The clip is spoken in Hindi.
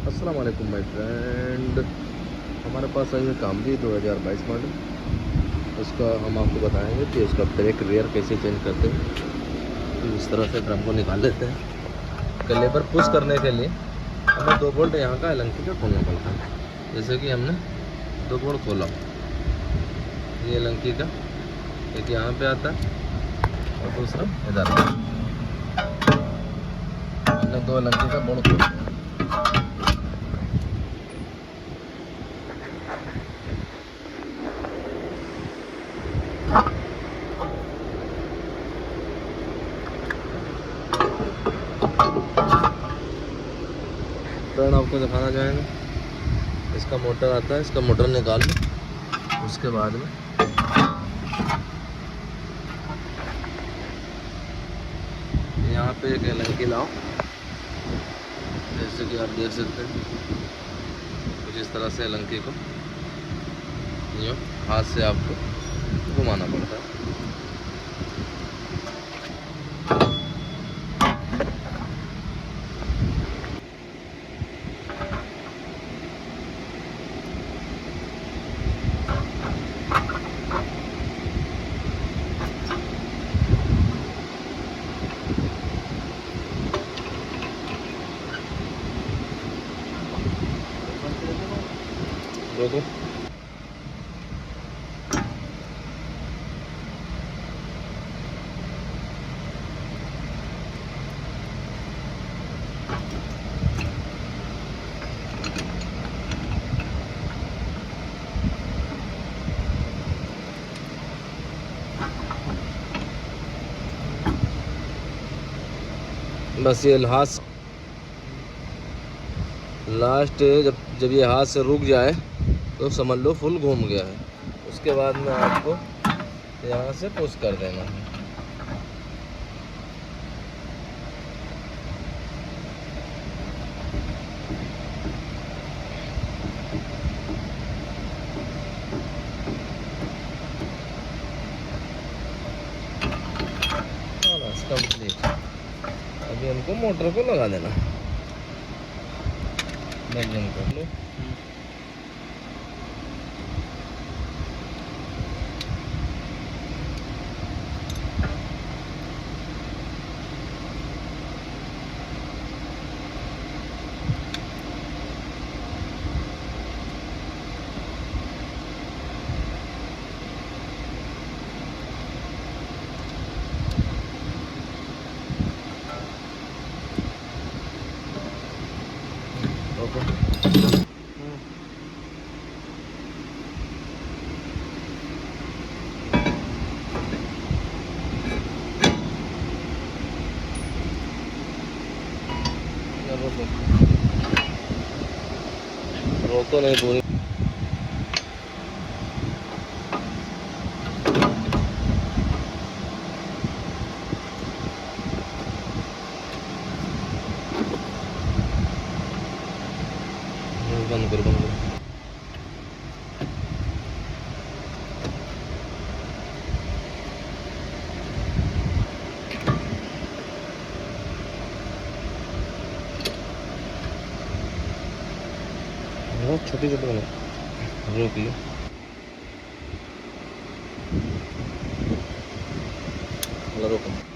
अस्सलाम वालेकुम माय फ्रेंड। हमारे पास आई है कामरी 2022 मॉडल। उसका हम आपको बताएंगे कि उसका ब्रेक रियर कैसे चेंज करते हैं। तो इस तरह से ड्रम को निकाल लेते हैं। कैलिपर पुश करने के लिए हमें 2 बोल्ट यहाँ का एलंकी का खोलना पड़ता है। जैसे कि हमने 2 बोल्ट खोला, ये एलंकी का एक यहाँ पे आता है और दूसरा इधर आता है। हमने 2 एलंकी का बोल्ट खोला। टर्न आपको दिखाना चाहेंगे। इसका मोटर आता है, इसका मोटर निकाल लो। उसके बाद में यहाँ पे एक एलंकी लाओ, जैसे कि आप देख सकते हैं। कुछ इस तरह से एलंकी को यूँ हाथ से आपको घुमाना पड़ता है। रोको। बस ये लास्ट जब ये हाथ से रुक जाए तो समझ लो फुल घूम गया है। उसके बाद में आपको यहाँ से पुश कर देना है। बस कंप्लीट। अभी हमको मोटर को लगा देना है। कर लो। रोको नहीं पूरी। बंद करो। बहुत छोटी छोटी बना रोक लो। रोको।